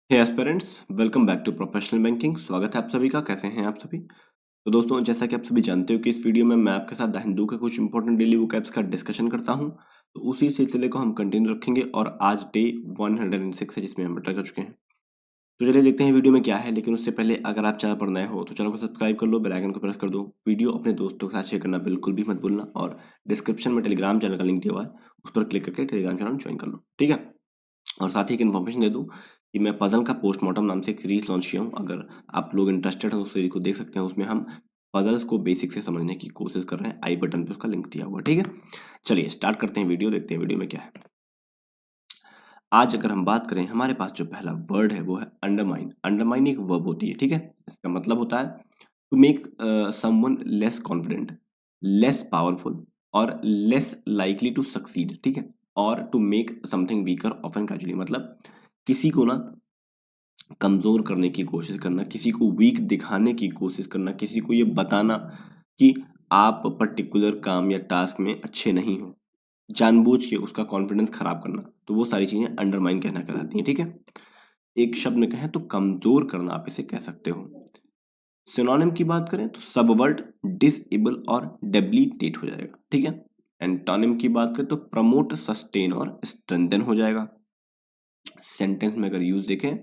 Hey aspirants, welcome back to professional banking. स्वागत है आप सभी का। कैसे हैं आप सभी? तो दोस्तों, जैसा कि आप सभी जानते हो कि इस वीडियो में मैं आपके साथ द हिंदू के कुछ इंपॉर्टेंट डेली वोकैब्स का डिस्कशन करता हूं। तो उसी सिलसिले को हम कंटिन्यू रखेंगे और आज डे 106 है जिसमें हम एंटर कर चुके हैं। तो चलिए देखते हैं वीडियो में क्या है। लेकिन उससे पहले अगर आप चैनल पर नए हो तो चैनल को सब्सक्राइब कर लो, बेल आइकन को प्रेस कर दो, वीडियो अपने दोस्तों के साथ शेयर करना बिल्कुल भी मत भूलना और डिस्क्रिप्शन में टेलीग्राम चैनल का लिंक दिया हुआ है, उस पर क्लिक करके टेलीग्राम चैनल ज्वाइन कर लो, ठीक है। और साथ ही एक इन्फॉर्मेशन दे दूं कि मैं पजल का पोस्टमार्टम नाम से एक सीरीज लॉन्च किया हूँ। अगर आप लोग इंटरेस्टेड हैं तो उस सीरीज को देख सकते हैं। उसमें हम पजल्स को बेसिक से समझने की कोशिश कर रहे हैं। आई बटन पे उसका लिंक दिया हुआ है, ठीक है। चलिए स्टार्ट करते हैं वीडियो, देखते हैं वीडियो में क्या है। आज अगर हम बात करें, हमारे पास जो पहला वर्ड है वो है अंडरमाइन। अंडरमाइन एक वर्ब होती है, ठीक है। इसका मतलब होता है to make someone less confident, less powerful और लेस लाइकली टू सक्सीड, ठीक है। और to make something weaker often gradually, मतलब किसी को ना कमजोर करने की कोशिश करना, किसी को वीक दिखाने की कोशिश करना, किसी को ये बताना कि आप पर्टिकुलर काम या टास्क में अच्छे नहीं हो, जानबूझ के उसका कॉन्फिडेंस खराब करना। तो वो सारी चीजें अंडरमाइन कहना कहलाती हैं, ठीक है। एक शब्द में कहें तो कमजोर करना आप इसे कह सकते हो। सिनोनिम की बात करें तो सबवर्ट, डिसेबल और डेबिलिटेट हो जाएगा, ठीक है। एंटोनिम की बात करें तो प्रमोट, सस्टेन और स्ट्रेंथन हो जाएगा। सेंटेंस में अगर यूज देखें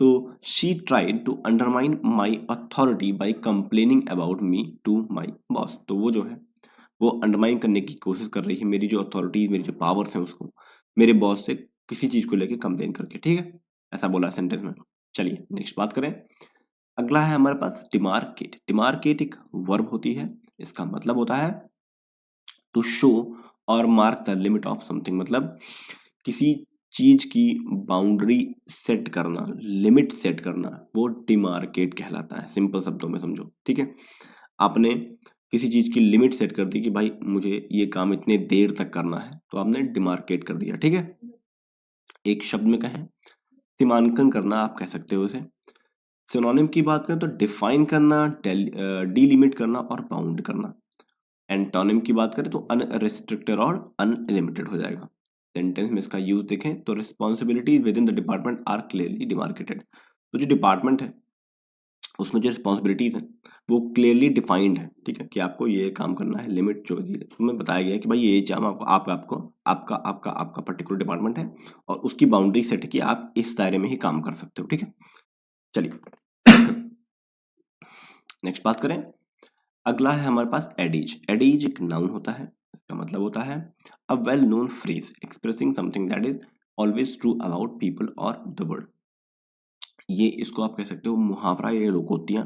तो she tried to undermine my authority by complaining about me to my boss. तो वो जो है वो अंडरमाइन करने की कोशिश कर रही है मेरी जो अथॉरिटी, मेरी जो पावर्स हैं उसको, मेरे बॉस से किसी चीज को लेके कंप्लेन करके, ठीक है। ऐसा बोला सेंटेंस में। चलिए नेक्स्ट बात करें। अगला है हमारे पास डिमार्केट। डिमार्केट एक वर्ब होती है। इसका मतलब होता है टू शो और mark the limit of something, मतलब किसी चीज की बाउंड्री सेट करना, लिमिट सेट करना, वो डिमार्केट कहलाता है। सिंपल शब्दों में समझो, ठीक है। आपने किसी चीज की लिमिट सेट कर दी कि भाई मुझे ये काम इतने देर तक करना है, तो आपने डिमार्केट कर दिया, ठीक है। एक शब्द में कहें सीमांकन करना आप कह सकते हो इसे। सिनोनिम की बात करें तो डिफाइन करना, डीलिमिट करना और बाउंड करना। एंटोनिम की बात करें तो अनरिस्ट्रिक्टेड और अनलिमिटेड हो जाएगा। सेंटेंस में इसका यूज देखें तो responsibilities within the department are clearly demarcated. तो जो डिपार्टमेंट है उसमें जो रिस्पॉन्सिबिलिटीज हैं वो क्लियरली डिफाइंड है, ठीक है, कि आपको ये काम करना है। लिमिट जो तुम्हें बताया गया है कि भाई ये काम आपको आपको आपका आपका आपका पर्टिकुलर डिपार्टमेंट है और उसकी बाउंड्री सेट है कि आप इस दायरे में ही काम कर सकते हो, ठीक है। चलिए नेक्स्ट बात करें। अगला है हमारे पास एडीज। एडीज एक नाउन होता है। इसका मतलब होता है a well known phrase expressing something that is always true about people और द वर्ल्ड। ये इसको आप कह सकते हो मुहावरा या लोकोक्तियां।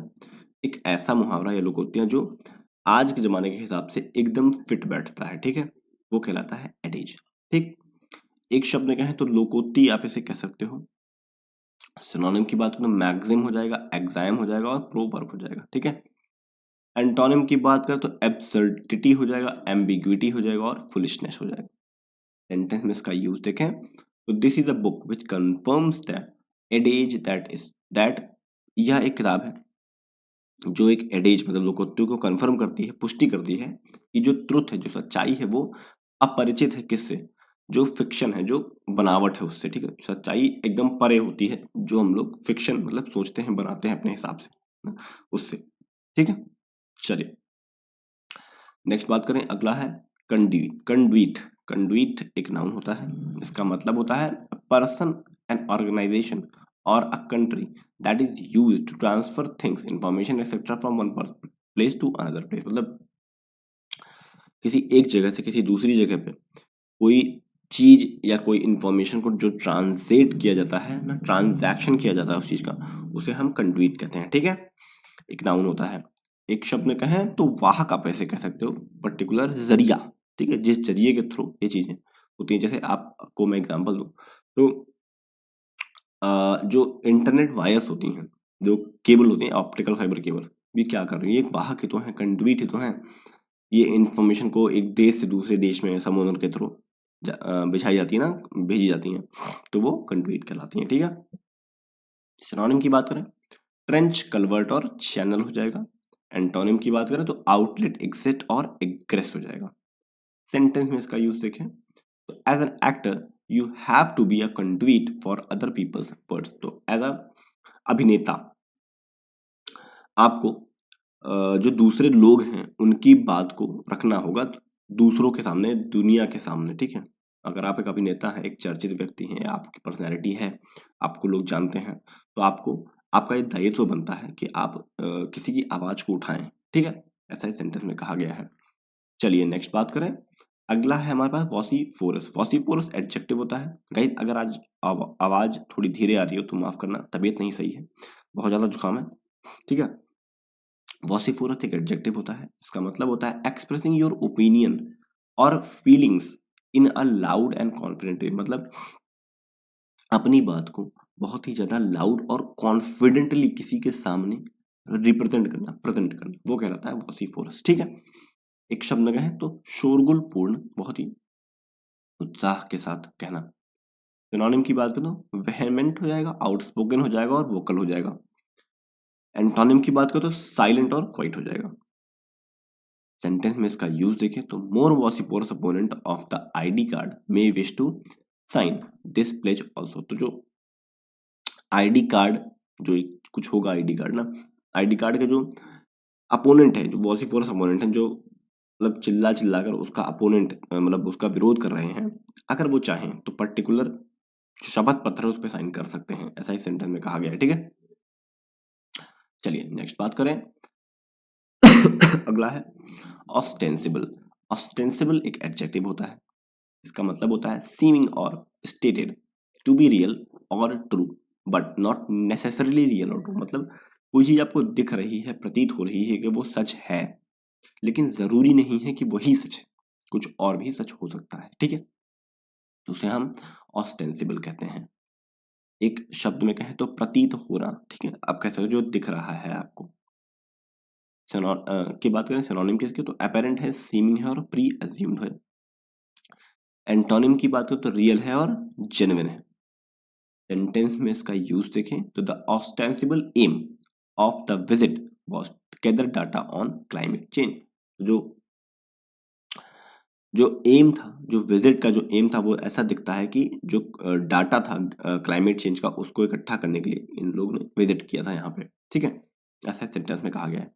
एक ऐसा मुहावरा या लोकोक्तियां जो आज के जमाने के हिसाब से एकदम फिट बैठता है, ठीक है, वो कहलाता है एडीज, ठीक। एक शब्द में कहें तो लोकोक्ति आप इसे कह सकते हो। सिनोनिम की बात करें तो मैक्सिम हो जाएगा, एग्जाम हो जाएगा और प्रोवर्ब हो जाएगा, ठीक है। एंटोनिम की बात करें तो एब्सर्डिटी हो जाएगा, एम्बिग्विटी हो जाएगा और फुलिशनेस हो जाएगा। सेंटेंस में इसका यूज देखें तो this is a book which confirms that adages that is that. यह एक किताब है जो एक एडेज मतलब लोकोक्ति को कंफर्म करती है, पुष्टि करती है कि जो ट्रुथ है, जो सच्चाई है, वो अपरिचित है किससे, जो फिक्शन है, जो बनावट है उससे, ठीक है। सच्चाई एकदम परे होती है, जो हम लोग फिक्शन मतलब सोचते हैं, बनाते हैं अपने हिसाब से, उससे, ठीक है। चलिए नेक्स्ट बात करें। अगला है कंडीट। कंडवीट। कंडवीट एक नाउन होता है। इसका मतलब होता है पर्सन, एन ऑर्गेनाइजेशन और a country that is used to transfer things, information etcetera from one place to another place, मतलब किसी एक जगह से किसी दूसरी जगह पे कोई चीज या कोई इंफॉर्मेशन को जो ट्रांसलेट किया जाता है ना, ट्रांजैक्शन किया जाता है उस चीज का, उसे हम कंडवीट कहते हैं, ठीक है। एक नाउन होता है। एक शब्द में कहें तो वाहक आप ऐसे कह सकते हो, पर्टिकुलर जरिया, ठीक है, जिस जरिए के थ्रू ये चीजें होती हैं। जैसे आपको मैं एग्जांपल दूं तो जो इंटरनेट वायर्स होती हैं, जो केबल होती हैं, ऑप्टिकल फाइबर केबल, ये क्या कर रही है, एक वाहक ही तो है, कंडुइट ही तो है। ये इंफॉर्मेशन को एक देश से दूसरे देश में समुद्र के थ्रू बिछाई जाती है ना, भेजी जाती हैं, तो वो कंडुइट कहलाती हैं, ठीक है। सिनोनिम की बात करें ट्रेंच, कल्वर्ट और चैनल हो जाएगा। एंटोनिम की बात करें तो आउटलेट, एग्जिट और एग्रेस हो जाएगा। सेंटेंस में इसका यूज देखें तो as an actor you have to be a conduit for other peoples words. तो एज अ अभिनेता आपको जो दूसरे लोग हैं उनकी बात को रखना होगा दूसरों के सामने, दुनिया के सामने, ठीक है। अगर आप एक अभिनेता हैं, एक चर्चित व्यक्ति हैं, आपकी पर्सनैलिटी है, आपको लोग जानते हैं, तो आपको आपका एक दायित्व बनता है कि आप किसी की आवाज को उठाएं, ठीक है। ऐसा इस सेंटेंस में कहा गया है। चलिए नेक्स्ट बात करें। अगला है हमारे पास वॉसिफोरस। वॉसिफोरस एडजेक्टिव होता है। गाइस अगर आज आवाज थोड़ी धीरे आ रही हो तो माफ करना, तबीयत नहीं सही है, बहुत ज्यादा जुकाम है, ठीक है। वॉसिफोरस एक एडजेक्टिव होता है। इसका मतलब होता है एक्सप्रेसिंग योर ओपिनियन और feelings in a loud and confident way. मतलब अपनी बात को बहुत ही ज्यादा लाउड और कॉन्फिडेंटली किसी के सामने रिप्रेजेंट करना, प्रेजेंट करना, वो कहलाता है वॉसिफोरस, ठीक है। एक शब्द कहें तो शोरगुल पूर्ण, बहुत ही उत्साह के साथ कहना। सिनोनिम की बात करें तो वेहेमेंट हो जाएगा, आउटस्पोकन हो जाएगा और वोकल हो जाएगा। एंटोनिम की बात करें तो साइलेंट और क्वाइट हो जाएगा। सेंटेंस में इसका यूज देखें तो more vociferous opponent of the ID card may wish to sign this pledge also. तो जो आईडी कार्ड, जो कुछ होगा आईडी कार्ड ना, आईडी कार्ड के जो अपोनेंट है, जो वॉसिफोरस अपोनेंट है, जो मतलब चिल्ला चिल्ला कर उसका अपोनेंट मतलब उसका विरोध कर रहे हैं, अगर वो चाहें तो पर्टिकुलर शपथ पत्र उस पर साइन कर सकते हैं। ऐसा ही सेंटेंस में कहा गया है, ठीक है। चलिए नेक्स्ट बात करें। अगला है ऑस्टेंसिबल। ऑस्टेंसिबल एक एडजेक्टिव होता है। इसका मतलब होता है सीमिंग और स्टेटेड टू बी रियल और true but not necessarily real और ट्रू। मतलब कोई चीज आपको दिख रही है, प्रतीत हो रही है कि वो सच है, लेकिन जरूरी नहीं है कि वही सच है, कुछ और भी सच हो सकता है, ठीक है। तो उसे हम ऑस्टेंसिबल कहते हैं। एक शब्द में कहें तो प्रतीत होना, ठीक है। आप कह सकते हो जो दिख रहा है आपको। की बात करें सिनोनिम किसके, तो अपेरेंट है, सीमिंग है और प्री अज्यूम्ड है। एंटोनिम की बात करें तो रियल है और जेन्युइन है। सेंटेंस में इसका यूज देखें तो the ostensible aim of the visit was to gather data on climate change. जो जो एम था, जो विजिट का जो एम था, वो ऐसा दिखता है कि जो डाटा था क्लाइमेट चेंज का, उसको इकट्ठा करने के लिए इन लोगों ने विजिट किया था यहाँ पे, ठीक है। ऐसा सेंटेंस में कहा गया है।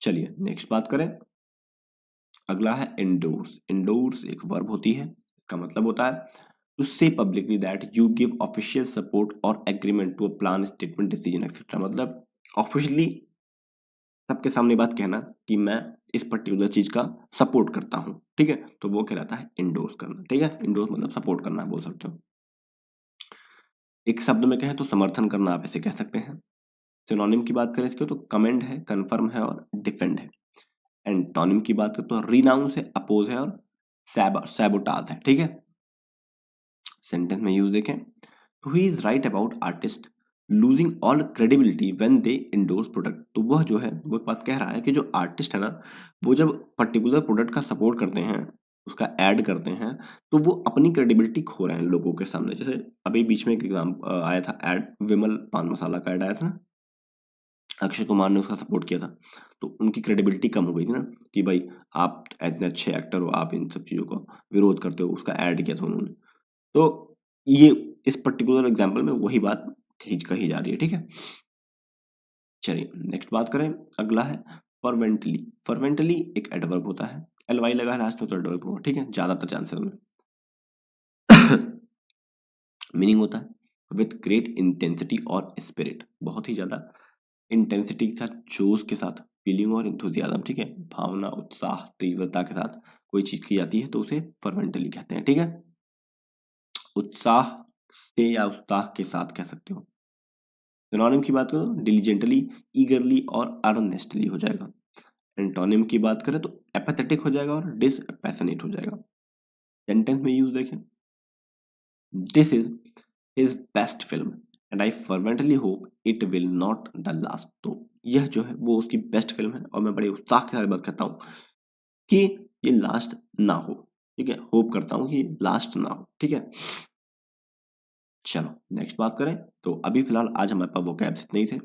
चलिए नेक्स्ट बात करें। अगला है इंडोर्स। इंडोर्स एक वर्ब होती है। इसका मतलब होता है to say publicly that you give official support और agreement to a plan, statement, decision etcetera. मतलब ऑफिशियली सबके सामने बात कहना कि मैं इस पर्टिकुलर चीज का सपोर्ट करता हूँ, ठीक है। तो वो कहलाता है इंडोर्स करना, ठीक है। इंडोर्स मतलब सपोर्ट करना बोल सकते हो। एक शब्द में कहें तो समर्थन करना, आप इसे कह सकते हैं। सिनोनिम की बात करें इसके तो कमेंड है, कन्फर्म है और डिफेंड है। एंटोनिम की बात करें तो रिनाउंस है, अपोज है और सैबोटाज है, ठीक है। सेंटेंस में यूज देखें तो he is right about artist losing all credibility when they endorse product. तो वह जो है वो बात कह रहा है कि जो आर्टिस्ट है ना, वो जब पर्टिकुलर प्रोडक्ट का सपोर्ट करते हैं, उसका ऐड करते हैं, तो वो अपनी क्रेडिबिलिटी खो रहे हैं लोगों के सामने। जैसे अभी बीच में एक एग्जाम आया था, ऐड विमल पान मसाला का ऐड आया था ना, अक्षय कुमार ने उसका सपोर्ट किया था, तो उनकी क्रेडिबिलिटी कम हो गई थी ना कि भाई आप इतने अच्छे एक्टर हो, आप इन सब चीज़ों का विरोध करते हो, उसका ऐड किया था उन्होंने। तो ये इस पर्टिकुलर एग्जाम्पल में वही बात कही जा रही है, ठीक है। चलिए नेक्स्ट बात करें। अगला है फर्वेंटली। फर्वेंटली एक एडवर्ब होता है। एल वाई लगा है लास्ट में तो एडवर्ब होगा, ठीक है, ज्यादातर चांसेस में। मीनिंग होता है विथ ग्रेट इंटेंसिटी और स्पिरिट। बहुत ही ज्यादा इंटेंसिटी के साथ, जोश के साथ, फीलिंग और इंथुजियाज्म, ठीक है, भावना, उत्साह, तीव्रता के साथ कोई चीज की जाती है तो उसे फर्वेंटली कहते हैं, ठीक है। उत्साह से या उत्साह के साथ कह सकते हो। सिनोनिम की बात करो डिलीजेंटली, ईगरली और अर्नेस्टली हो जाएगा। एंटोनिम की बात करें तो एपेथेटिक हो जाएगा और डिसपैशनेट हो जाएगा। सेंटेंस में यूज देखें, this is his best film and I fervently hope it will not the last. तो यह जो है वो उसकी बेस्ट फिल्म है और मैं बड़े उत्साह के साथ बात करता हूँ कि ये लास्ट ना हो, ठीक है। होप करता हूँ कि लास्ट ना हो, ठीक है। चलो नेक्स्ट बात करें। तो अभी फिलहाल आज हमारे पास वोकैब्स इतने ही थे।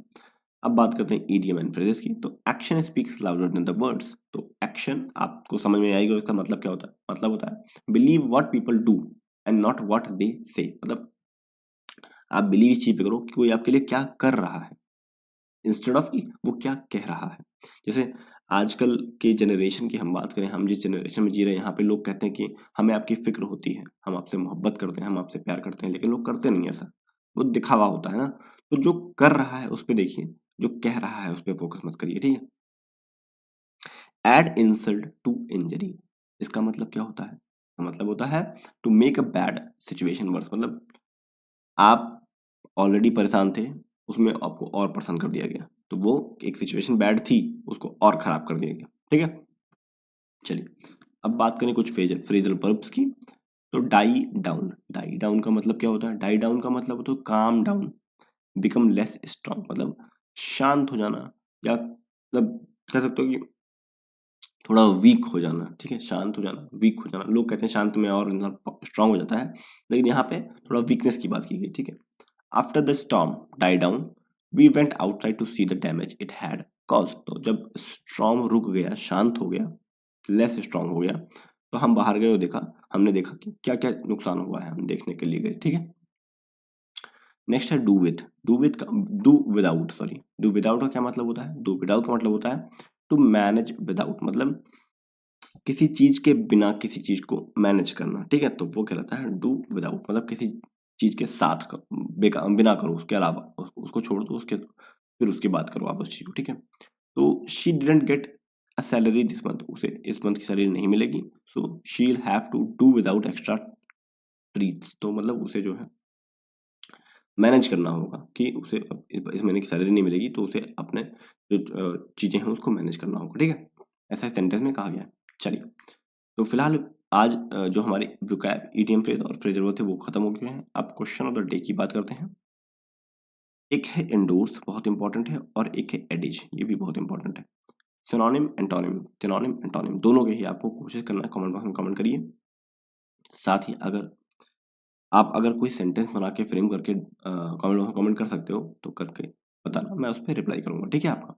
अब बात करते हैं ईडियम एंड फ्रेजेस की। तो action speaks louder than the words. तो एक्शन आपको समझ में आएगा, इसका मतलब क्या होता है। मतलब होता है believe what people do and not what they से। मतलब आप बिलीव इस चीज पे करो कि कोई आपके लिए क्या कर रहा है इंस्टेड ऑफ कि वो क्या कह रहा है। जैसे आजकल के जनरेशन की हम बात करें, हम जिस जनरेशन में जी रहे हैं यहाँ पे लोग कहते हैं कि हमें आपकी फिक्र होती है, हम आपसे मोहब्बत करते हैं, हम आपसे प्यार करते हैं, लेकिन लोग करते नहीं ऐसा, वो दिखावा होता है ना। तो जो कर रहा है उस पर देखिए, जो कह रहा है उस पर फोकस मत करिए, ठीक है। एड इंसल्ट टू इंजरी, इसका मतलब क्या होता है? इसका मतलब होता है to make a bad situation worse. मतलब आप ऑलरेडी परेशान थे, उसमें आपको और परेशान कर दिया गया, तो वो एक सिचुएशन बैड थी, उसको और खराब कर दिया गया, ठीक है। चलिए अब बात करें कुछ फ्रेजल वर्ब्स की। तो डाई डाउन का मतलब क्या होता है? डाई डाउन का मतलब होता है calm down, become less strong, मतलब शांत हो जाना, या मतलब कह सकते हो कि थोड़ा वीक हो जाना, ठीक है। शांत हो जाना, वीक हो जाना, लोग कहते हैं शांत में और इंसान स्ट्रांग हो जाता है, लेकिन यहाँ पे थोड़ा वीकनेस की बात की गई, ठीक है। After the storm die down we went outside to see the damage it had cause. तो जब स्टॉर्म रुक गया, शांत हो गया, लेस स्ट्रांग हो गया, तो हम बाहर गए और देखा, हमने देखा कि क्या क्या नुकसान हुआ है, हम देखने के लिए गए, ठीक है। नेक्स्ट है डू विथ का do without, sorry, do without का क्या मतलब होता है? डू विदाउट का मतलब होता है टू मैनेज विदाउट, मतलब किसी चीज के बिना किसी चीज को मैनेज करना, ठीक है। तो वो कहलाता है डू विदाउट, मतलब किसी चीज के साथ बिना करो, उसके अलावा उसको छोड़ दो, उसके फिर उसकी बात करो आप उस चीज को, ठीक है। तो she didn't get a salary this month, उसे इस मंथ की सैलरी नहीं मिलेगी, so she will have to do without extra treats. तो मतलब उसे जो है मैनेज करना होगा कि उसे अब इस महीने की सैलरी नहीं मिलेगी, तो उसे अपने जो चीजें हैं उसको मैनेज करना होगा, ठीक है। ऐसा सेंटेंस में कहा गया है। चलिए तो फिलहाल आज जो हमारे वोकैब ईडीएम फ्रेज और फ्रेजल वर्ब थे वो खत्म हो गए हैं। अब क्वेश्चन ऑफ द डे की बात करते हैं। एक है इंडोर्स, बहुत इंपॉर्टेंट है, और एक है एडिज, ये भी बहुत इंपॉर्टेंट है। सिनोनिम एंटोनिम दोनों के ही आपको कोशिश करना है, कमेंट बॉक्स में कमेंट करिए। साथ ही अगर आप कोई सेंटेंस बना के फ्रेम करके कमेंट बॉक्स में कमेंट कर सकते हो तो करके बताना, मैं उस पर रिप्लाई करूंगा, ठीक है आपका।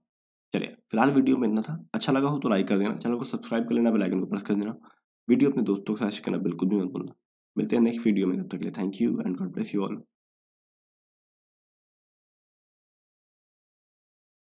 चलिए फिलहाल वीडियो में इतना था, अच्छा लगा हो तो लाइक कर देना, चैनल को सब्सक्राइब कर लेना, बेल आइकन को प्रेस कर देना, वीडियो अपने दोस्तों के साथ शेयर करना बिल्कुल भी मत भूलना। मिलते हैं नेक्स्ट वीडियो में, तब तक के लिए thank you and God bless you all.